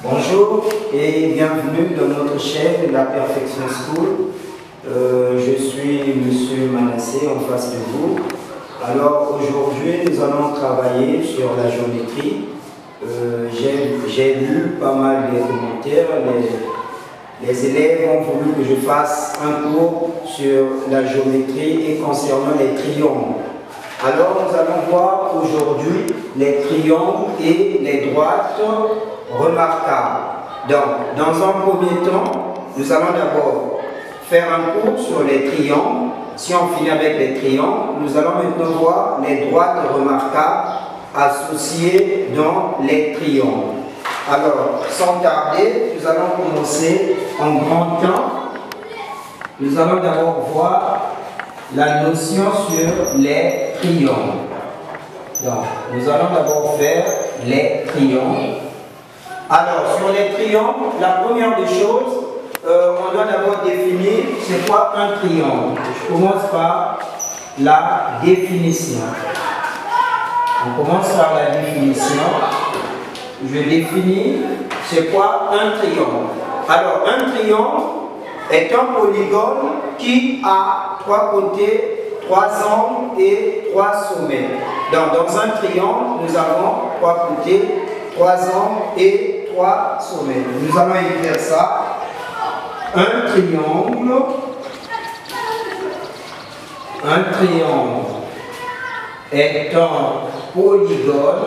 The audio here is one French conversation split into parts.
Bonjour et bienvenue dans notre chaîne La Perfection School. Je suis Monsieur Manassé en face de vous. Alors aujourd'hui nous allons travailler sur la géométrie. J'ai lu pas mal de commentaires. Les élèves ont voulu que je fasse un cours sur la géométrie et concernant les triangles. Alors nous allons voir aujourd'hui les triangles et les droites remarquables. Donc, dans un premier temps, nous allons d'abord faire un cours sur les triangles. Si on finit avec les triangles, nous allons maintenant voir les droites remarquables associées dans les triangles. Alors, sans tarder, nous allons commencer en grand temps. Nous allons d'abord voir la notion sur les triangles. Donc, nous allons d'abord faire les triangles. Alors, sur les triangles, la première des choses, on doit d'abord définir c'est quoi un triangle. Je commence par la définition. On commence par la définition. Je définis c'est quoi un triangle. Alors, un triangle est un polygone qui a trois côtés, trois angles et trois sommets. Donc, dans un triangle, nous avons trois côtés, trois angles et trois sommets. Nous allons écrire ça. Un triangle est un polygone.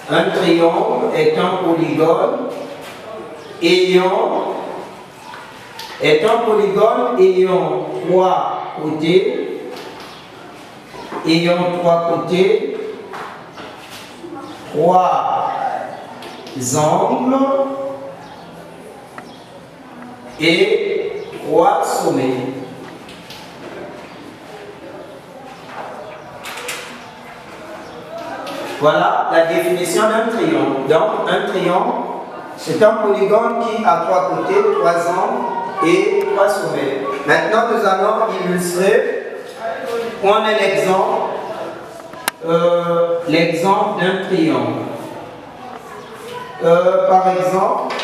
Un triangle est un polygone ayant trois côtés, trois angles et trois sommets. Voilà la définition d'un triangle. Donc, un triangle, c'est un polygone qui a trois côtés, trois angles et trois sommets. Maintenant, nous allons illustrer, prendre l'exemple d'un triangle. Par exemple,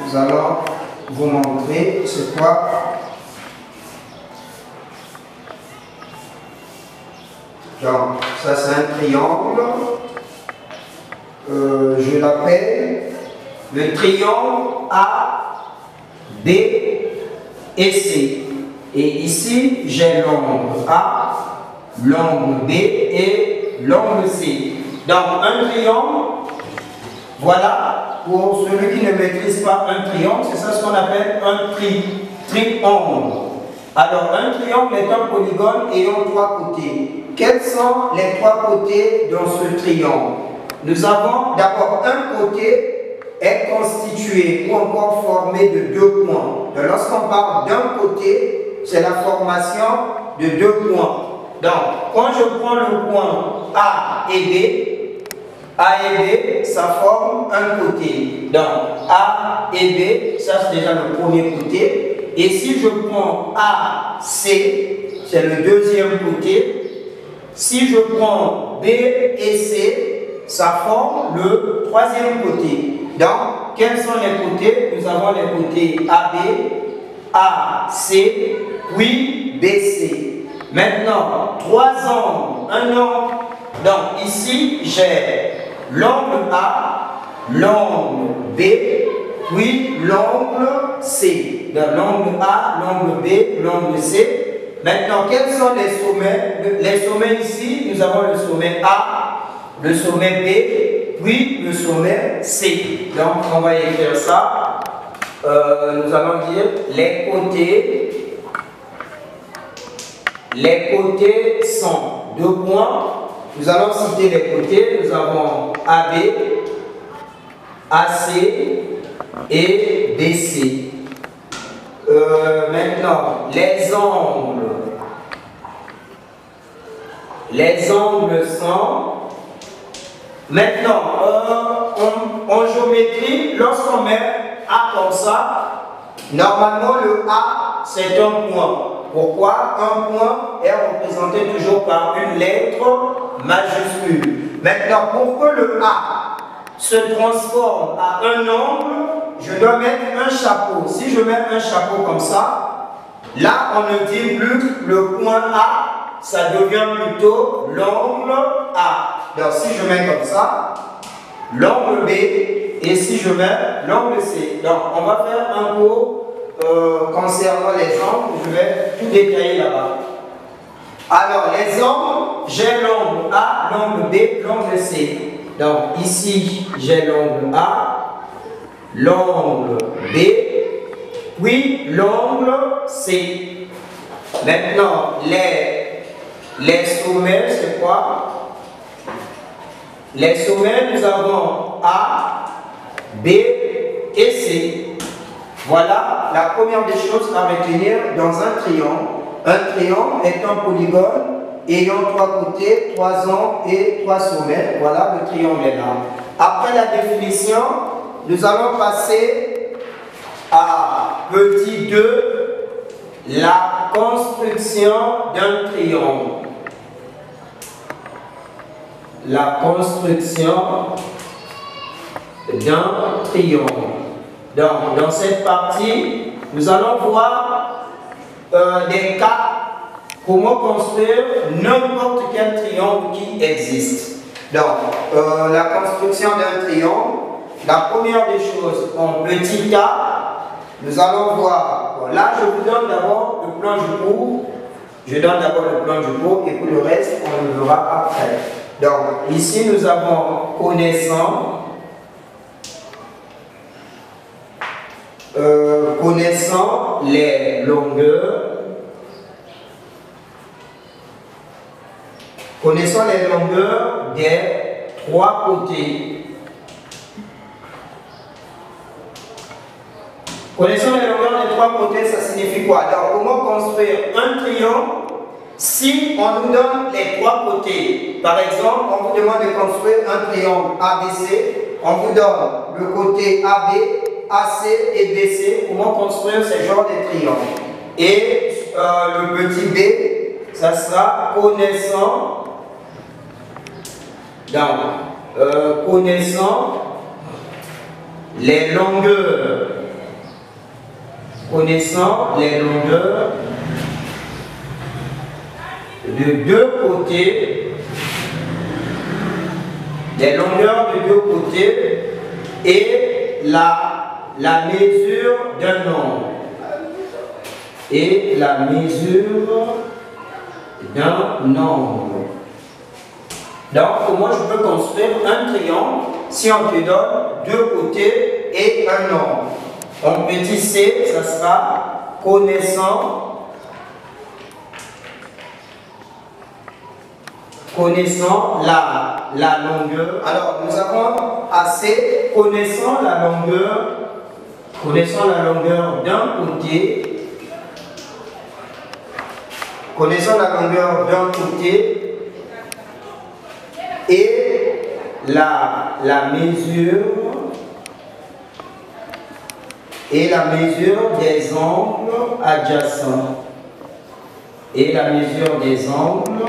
nous allons vous montrer c'est quoi. Donc, ça c'est un triangle. Je l'appelle le triangle A, B et C. Et ici, j'ai l'angle A, l'angle B et l'angle C. Donc, un triangle, voilà, pour celui qui ne maîtrise pas un triangle, c'est ça ce qu'on appelle un triangle. Alors, un triangle est un polygone ayant trois côtés. Quels sont les trois côtés dans ce triangle? Nous avons d'abord un côté est constitué ou encore formé de deux points. Donc, lorsqu'on parle d'un côté, c'est la formation de deux points. Donc, quand je prends le point A et B, ça forme un côté. Donc, A et B, ça c'est déjà le premier côté. Et si je prends A, C, c'est le deuxième côté. Si je prends B et C, ça forme le troisième côté. Donc, quels sont les côtés? Nous avons les côtés AB, AC, puis BC. Maintenant, trois angles, un angle. Donc, ici, j'ai l'angle A, l'angle B, puis l'angle C. Donc, l'angle A, l'angle B, l'angle C. Maintenant, quels sont les sommets? Les sommets ici, nous avons le sommet A, le sommet B, puis le sommet C. Donc, on va écrire ça. Nous allons dire les côtés sont deux points. Nous allons citer les côtés. Nous avons AB, AC et BC. Maintenant, les angles sont... Maintenant, en géométrie, lorsqu'on met A comme ça, normalement le A c'est un point. Pourquoi? Un point est représenté toujours par une lettre majuscule. Maintenant, pour que le A se transforme à un angle, je dois mettre un chapeau. Si je mets un chapeau comme ça, là on ne dit plus le point A, ça devient plutôt l'angle A. Donc si je mets comme ça, l'angle B, et si je mets l'angle C. Donc on va faire un cours concernant les angles, je vais tout détailler là-bas. Alors les angles, j'ai l'angle A, l'angle B, l'angle C. Donc ici j'ai l'angle A, l'angle B, puis l'angle C. Maintenant les sommets c'est quoi? Les sommets nous avons A, B et C. Voilà la première des choses à retenir dans un triangle. Un triangle est un polygone ayant 3 côtés, 3 angles et 3 sommets. Voilà, le triangle est là. Après la définition, nous allons passer à petit 2, la construction d'un triangle. La construction d'un triangle. Donc, dans cette partie, nous allons voir des cas, comment construire n'importe quel triangle qui existe. Donc, la construction d'un triangle, la première des choses, en petit A, nous allons voir, bon, là je vous donne d'abord le plan du cours, je donne d'abord le plan du cours et pour le reste, on le verra après. Donc, ici nous avons connaissant, connaissant les longueurs, des 3 côtés. Connaissant les longueurs des 3 côtés, ça signifie quoi? Alors, comment construire un triangle si on nous donne les 3 côtés? Par exemple, on vous demande de construire un triangle ABC, on vous donne le côté AB, AC et BC, comment construire ce genre de triangle. Et le petit B, ça sera connaissant, connaissant les longueurs. Connaissant les longueurs de 2 côtés, les longueurs de 2 côtés et la mesure d'un angle. Et la mesure d'un angle. Donc, comment je peux construire un triangle si on te donne 2 côtés et un angle? En petit c, ça sera connaissant la longueur. Alors, nous avons AC, connaissant la longueur d'un côté, et la mesure des angles adjacents. Et la mesure des angles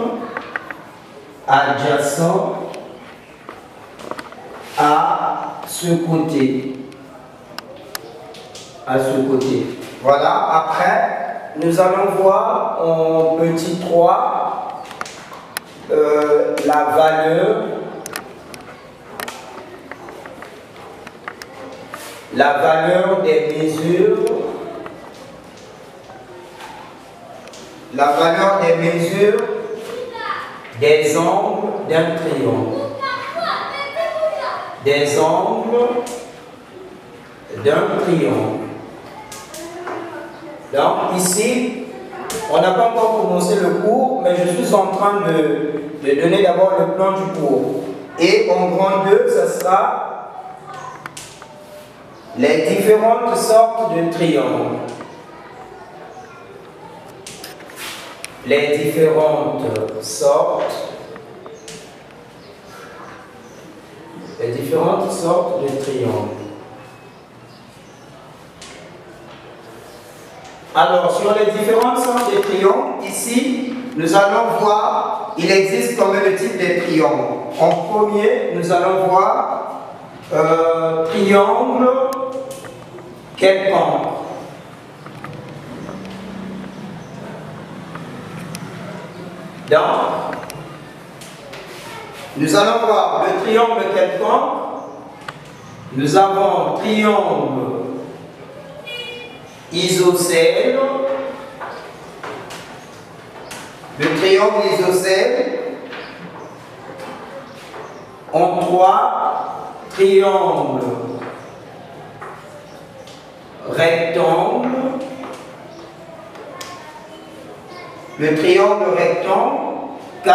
adjacents à ce côté. Voilà, après, nous allons voir en petit 3 la valeur des mesures, des angles d'un triangle. Donc ici, on n'a pas encore commencé le cours, mais je suis en train de donner d'abord le plan du cours. Et en grand 2, ce sera les différentes sortes de triangles. Les différentes sortes de triangles. Alors, sur les différentes sortes de triangles, ici, nous allons voir, il existe combien de types de triangles. En premier, nous allons voir triangle quelconque. Donc, nous allons voir le triangle quelconque. Nous avons triangle isocèle. Le triangle isocèle en trois triangles rectangles. Le triangle rectangle 4.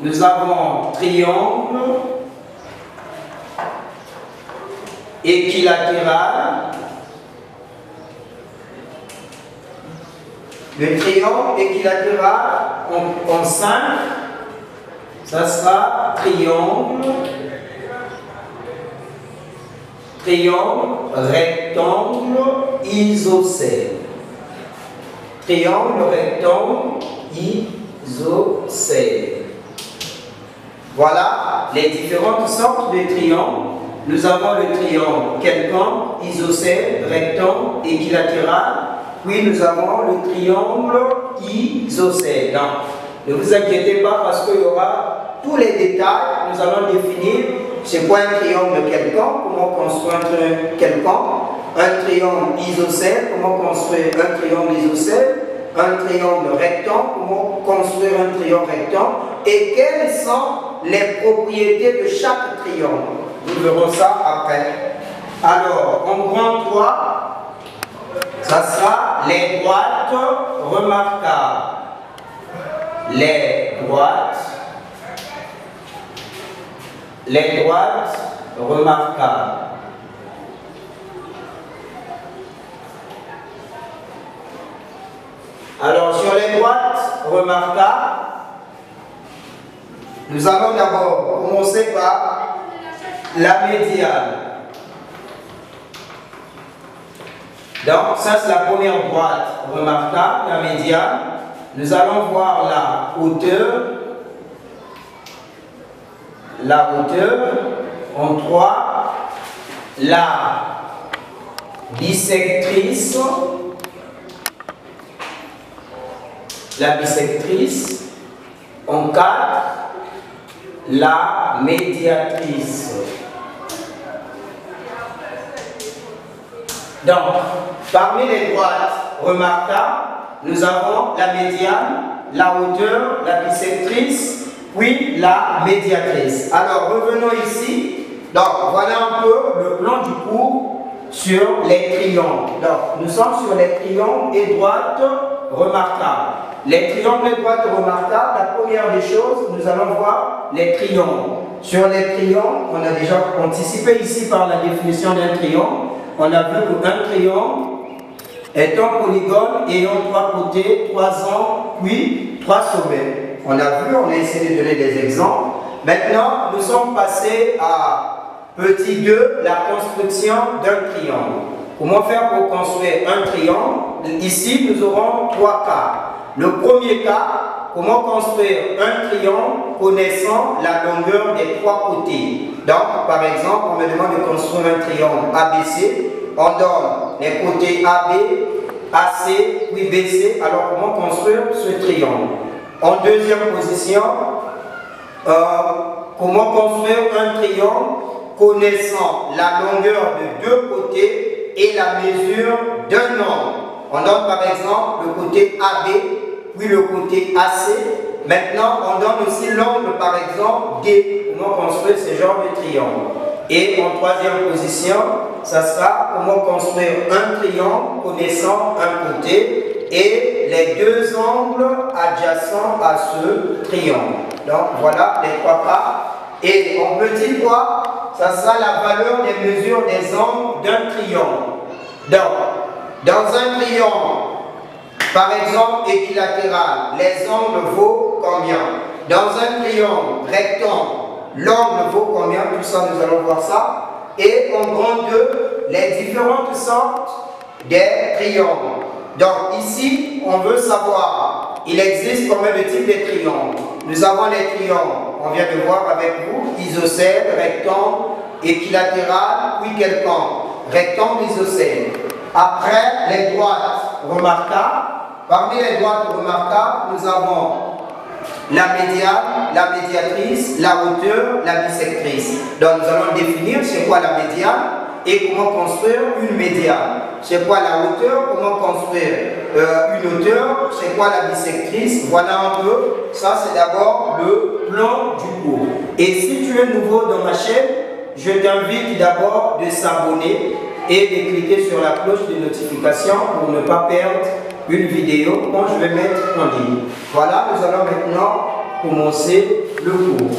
Nous avons triangle équilatéral. Le triangle équilatéral en 5, ça sera triangle rectangle isocèle. Triangle rectangle isocèle. Voilà les différentes sortes de triangles. Nous avons le triangle quelconque, isocèle, rectangle, équilatéral. Puis nous avons le triangle isocèle. Donc, ne vous inquiétez pas parce qu'il y aura tous les détails. Nous allons définir c'est quoi un triangle quelconque, comment construire un triangle quelconque, un triangle isocèle, comment construire un triangle isocèle, un triangle rectangle, comment construire un triangle rectangle, et quelles sont les propriétés de chaque triangle. Nous verrons ça après. Alors, en grand 3, ça sera les droites remarquables. Les droites remarquables. Alors, sur les droites remarquables, nous allons d'abord commencer par la médiane. Donc, ça c'est la première droite remarquable, la médiane. Nous allons voir la hauteur. La hauteur en 3. La bisectrice. La bisectrice. En 4. La médiatrice. Donc, parmi les droites remarquables, nous avons la médiane, la hauteur, la bisectrice, puis la médiatrice. Alors, revenons ici. Donc, voilà un peu le plan du cours sur les triangles. Donc, nous sommes sur les triangles et droites remarquables. Les triangles et droites remarquables, la première des choses, nous allons voir les triangles. Sur les triangles, on a déjà anticipé ici par la définition d'un triangle. On a vu qu'un triangle est un polygone ayant 3 côtés, 3 angles, puis 3 sommets. On a vu, on a essayé de donner des exemples. Maintenant, nous sommes passés à petit 2, la construction d'un triangle. Comment faire pour construire un triangle? Ici, nous aurons 3 cas. Le premier cas, comment construire un triangle connaissant la longueur des 3 côtés. Donc, par exemple, on me demande de construire un triangle ABC. On donne les côtés AB, AC, puis BC. Alors, comment construire ce triangle? En deuxième position, comment construire un triangle connaissant la longueur de 2 côtés et la mesure d'un angle. On donne par exemple le côté AB, puis le côté AC. Maintenant, on donne aussi l'angle par exemple D. Comment construire ce genre de triangle? Et en troisième position, ça sera comment construire un triangle connaissant un côté et les 2 angles adjacents à ce triangle. Donc voilà les 3 cas. Et en petit 3, ça sera la valeur des mesures des angles d'un triangle. Donc, dans un triangle, par exemple équilatéral, les angles vaut combien? Dans un triangle rectangle, l'angle vaut combien? Tout ça, nous allons voir ça. Et en grand 2, les différentes sortes des triangles. Donc ici, on veut savoir, il existe combien de types de triangles? Nous avons les triangles, on vient de voir avec vous, isocèle, rectangle, équilatéral, puis quelconque, rectangle isocèle. Après, les droites remarquables. Parmi les droites remarquables, nous avons la médiane, la médiatrice, la hauteur, la bisectrice. Donc nous allons définir c'est quoi la médiane et comment construire une médiane. C'est quoi la hauteur, comment construire une hauteur, c'est quoi la bisectrice. Voilà un peu, ça c'est d'abord le plan du cours. Et si tu es nouveau dans ma chaîne, je t'invite d'abord de s'abonner et de cliquer sur la cloche de notification pour ne pas perdre une vidéo quand je vais mettre en ligne. Voilà, nous allons maintenant commencer le cours.